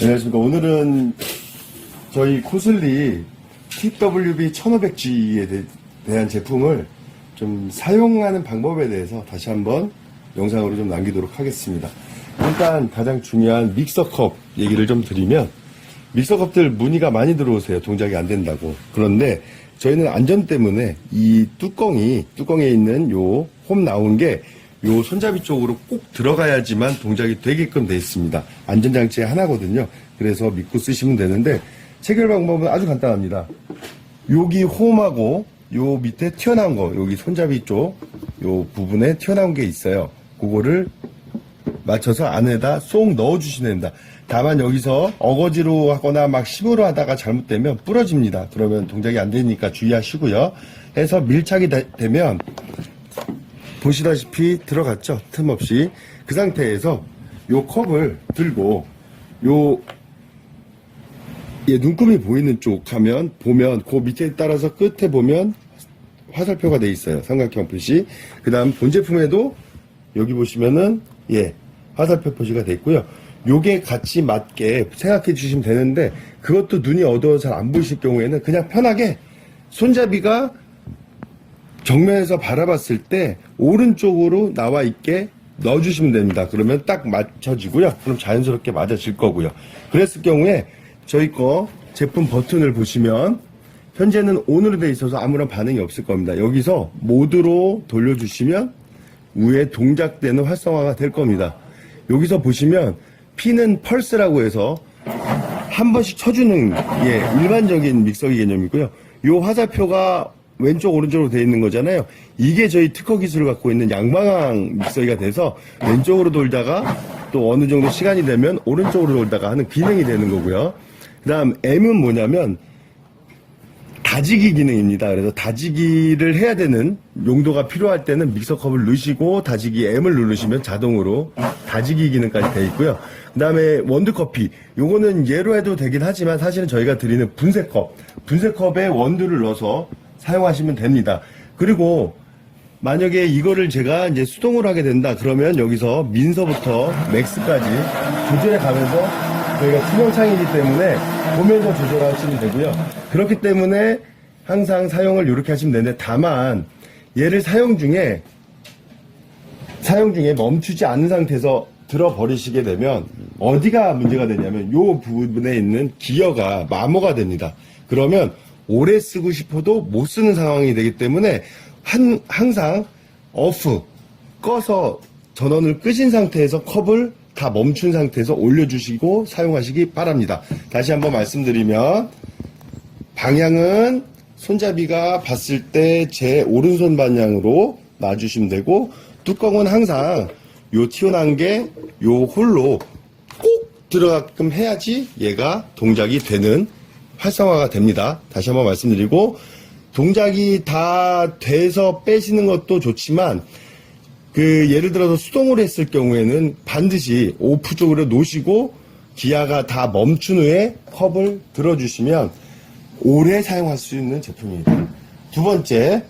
안녕하십니까. 오늘은 저희 코슬리 TWB 1500G에 대한 제품을 좀 사용하는 방법에 대해서 다시 한번 영상으로 좀 남기도록 하겠습니다. 일단 가장 중요한 믹서컵 얘기를 좀 드리면, 믹서컵들 문의가 많이 들어오세요. 동작이 안 된다고. 그런데 저희는 안전 때문에 이 뚜껑에 있는 요 홈 나온 게 요 손잡이 쪽으로 꼭 들어가야지만 동작이 되게끔 돼 있습니다. 안전장치의 하나거든요. 그래서 믿고 쓰시면 되는데, 체결 방법은 아주 간단합니다. 여기 홈하고 요 밑에 튀어나온 거, 여기 손잡이 쪽 요 부분에 튀어나온 게 있어요. 그거를 맞춰서 안에다 쏙 넣어주시면 됩니다. 다만 여기서 어거지로 하거나 막 힘으로 하다가 잘못되면 부러집니다. 그러면 동작이 안 되니까 주의하시고요. 해서 밀착이 되면 보시다시피 들어갔죠? 틈없이. 그 상태에서 요 컵을 들고 얘 눈금이 보이는 쪽 보면 그 밑에 따라서 끝에 보면 화살표가 돼 있어요. 삼각형 표시. 그 다음 본 제품에도 여기 보시면은 화살표 표시가 돼 있고요. 요게 같이 맞게 생각해 주시면 되는데, 그것도 눈이 어두워서 잘 안 보이실 경우에는 그냥 편하게 손잡이가 정면에서 바라봤을 때 오른쪽으로 나와 있게 넣어주시면 됩니다. 그러면 딱 맞춰지고요. 그럼 자연스럽게 맞아질 거고요. 그랬을 경우에 저희 거 제품 버튼을 보시면 현재는 ON으로 되어 있어서 아무런 반응이 없을 겁니다. 여기서 모드로 돌려주시면 위에 동작되는 활성화가 될 겁니다. 여기서 보시면 P는 펄스라고 해서 한 번씩 쳐주는 일반적인 믹서기 개념이고요. 요 화살표가 왼쪽 오른쪽으로 되어 있는 거잖아요. 이게 저희 특허 기술을 갖고 있는 양방향 믹서기가 돼서 왼쪽으로 돌다가 또 어느 정도 시간이 되면 오른쪽으로 돌다가 하는 기능이 되는 거고요. 그 다음 M은 뭐냐면 다지기 기능입니다. 그래서 다지기를 해야 되는 용도가 필요할 때는 믹서컵을 누르시고 다지기 M을 누르시면 자동으로 다지기 기능까지 되어 있고요. 그 다음에 원두커피, 요거는 얘로 해도 되긴 하지만 사실은 저희가 드리는 분쇄컵에 원두를 넣어서 사용하시면 됩니다. 그리고 만약에 이거를 제가 이제 수동으로 하게 된다 그러면 여기서 민서부터 맥스까지 조절해 가면서, 저희가 투명창이기 때문에 보면서 조절하시면 되고요. 그렇기 때문에 항상 사용을 이렇게 하시면 되는데, 다만 얘를 사용 중에 멈추지 않는 상태에서 들어버리시게 되면 어디가 문제가 되냐면 요 부분에 있는 기어가 마모가 됩니다. 그러면 오래 쓰고 싶어도 못 쓰는 상황이 되기 때문에 항상 꺼서 전원을 끄신 상태에서 컵을 다 멈춘 상태에서 올려주시고 사용하시기 바랍니다. 다시 한번 말씀드리면, 방향은 손잡이가 봤을 때 제 오른손 방향으로 놔주시면 되고, 뚜껑은 항상 요 튀어나온 게 요 홀로 꼭 들어가게끔 해야지 얘가 동작이 되는 활성화가 됩니다. 다시 한번 말씀드리고, 동작이 다 돼서 빼시는 것도 좋지만, 예를 들어서 수동으로 했을 경우에는 반드시 오프 쪽으로 놓으시고 기아가 다 멈춘 후에 컵을 들어주시면 오래 사용할 수 있는 제품입니다. 두 번째,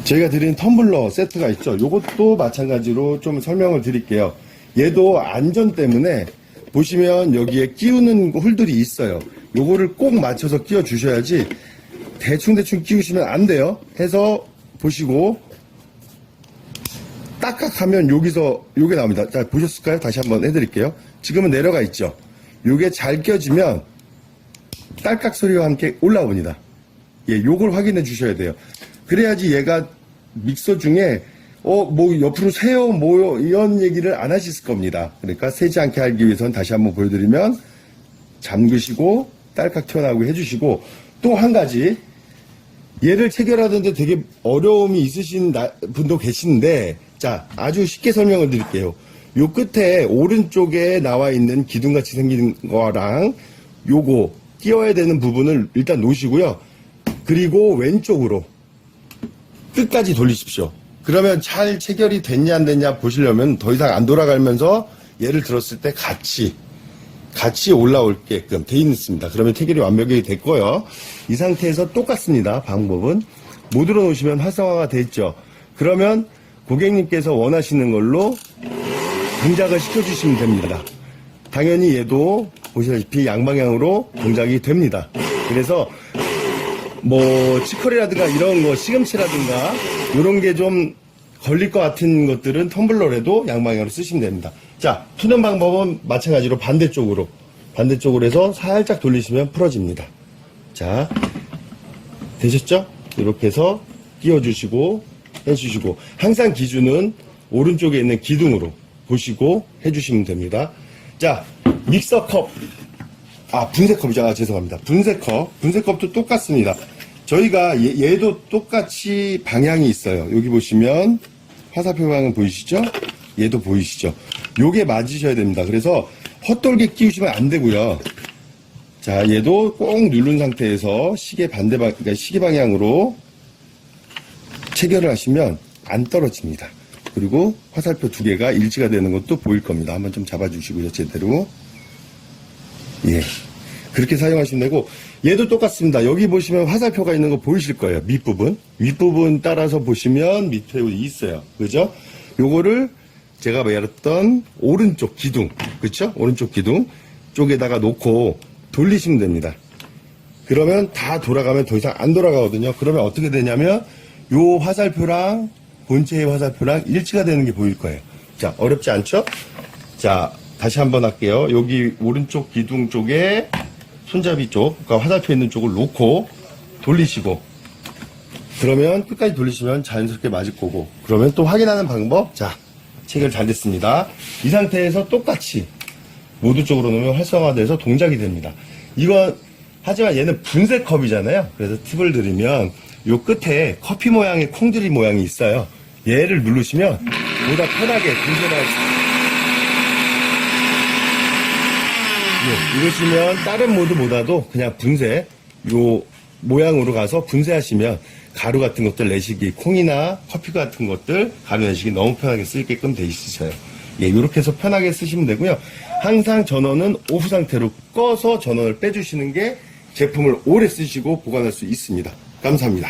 저희가 드린 텀블러 세트가 있죠. 이것도 마찬가지로 좀 설명을 드릴게요. 얘도 안전 때문에 보시면 여기에 끼우는 홀들이 있어요. 요거를 꼭 맞춰서 끼워 주셔야지 대충 끼우시면 안 돼요. 해서 보시고 딱딱 하면 여기서 요게 나옵니다. 자, 보셨을까요? 다시 한번 해드릴게요. 지금은 내려가 있죠. 요게 잘 껴지면 딸깍 소리와 함께 올라옵니다. 요걸 확인해 주셔야 돼요. 그래야지 얘가 믹서 중에 뭐 옆으로 세요 뭐요 이런 얘기를 안 하실 겁니다. 그러니까 세지 않게 하기 위해서는 다시 한번 보여드리면 잠그시고 딸깍 튀어나오게 해주시고, 또 한 가지, 얘를 체결하는데 되게 어려움이 있으신 분도 계신데, 자, 아주 쉽게 설명을 드릴게요. 요 끝에 오른쪽에 나와 있는 기둥같이 생긴 거랑 요거 끼워야 되는 부분을 일단 놓으시고요. 그리고 왼쪽으로 끝까지 돌리십시오. 그러면 잘 체결이 됐냐 안 됐냐 보시려면 더 이상 안 돌아가면서 얘를 들었을 때 같이 올라올게끔 돼 있습니다. 그러면 체결이 완벽하게 됐고요. 이 상태에서 똑같습니다. 방법은 모드로 놓으시면 활성화가 돼 있죠. 그러면 고객님께서 원하시는 걸로 동작을 시켜주시면 됩니다. 당연히 얘도 보시다시피 양방향으로 동작이 됩니다. 그래서 뭐 치커리라든가 이런 거 시금치라든가 이런 게 좀 걸릴 것 같은 것들은 텀블러라도 양방향으로 쓰시면 됩니다. 자, 푸는 방법은 마찬가지로 반대쪽으로 해서 살짝 돌리시면 풀어집니다. 자, 되셨죠? 이렇게 해서 끼워주시고 해주시고, 항상 기준은 오른쪽에 있는 기둥으로 보시고 해주시면 됩니다. 자, 믹서컵, 분쇄컵이죠. 죄송합니다. 분쇄컵도 똑같습니다. 저희가 얘도 똑같이 방향이 있어요. 여기 보시면 화살표 방향 보이시죠? 얘도 보이시죠? 요게 맞으셔야 됩니다. 그래서 헛돌게 끼우시면 안 되고요. 자, 얘도 꼭 누른 상태에서 그러니까 시계 방향으로 체결을 하시면 안 떨어집니다. 그리고 화살표 두 개가 일치가 되는 것도 보일 겁니다. 한번 좀 잡아주시고요, 제대로. 예. 그렇게 사용하시면 되고, 얘도 똑같습니다. 여기 보시면 화살표가 있는 거 보이실 거예요. 윗부분 따라서 보시면 밑에 있어요. 그죠? 요거를 제가 말했던 오른쪽 기둥, 그쵸? 오른쪽 기둥 쪽에다가 놓고 돌리시면 됩니다. 그러면 다 돌아가면 더 이상 안 돌아가거든요. 그러면 어떻게 되냐면, 요 화살표랑 본체의 화살표랑 일치가 되는 게 보일 거예요. 자, 어렵지 않죠? 자, 다시 한번 할게요. 여기 오른쪽 기둥 쪽에 손잡이 쪽, 그러니까 화살표 있는 쪽을 놓고 돌리시고, 그러면 끝까지 돌리시면 자연스럽게 맞을 거고, 그러면 또 확인하는 방법, 자, 체결 잘 됐습니다. 이 상태에서 똑같이 모두 쪽으로 놓으면 활성화돼서 동작이 됩니다. 하지만 얘는 분쇄컵이잖아요. 그래서 팁을 드리면, 요 끝에 커피 모양의 콩들이 모양이 있어요. 얘를 누르시면 보다 편하게 분쇄할 이러시면 다른 모드보다도 그냥 분쇄, 요 모양으로 가서 분쇄하시면 가루 같은 것들 내시기, 콩이나 커피 같은 것들 가루 내시기 너무 편하게 쓰게끔 돼 있으셔요. 예, 이렇게 해서 편하게 쓰시면 되고요. 항상 전원은 오프 상태로 꺼서 전원을 빼주시는 게 제품을 오래 쓰시고 보관할 수 있습니다. 감사합니다.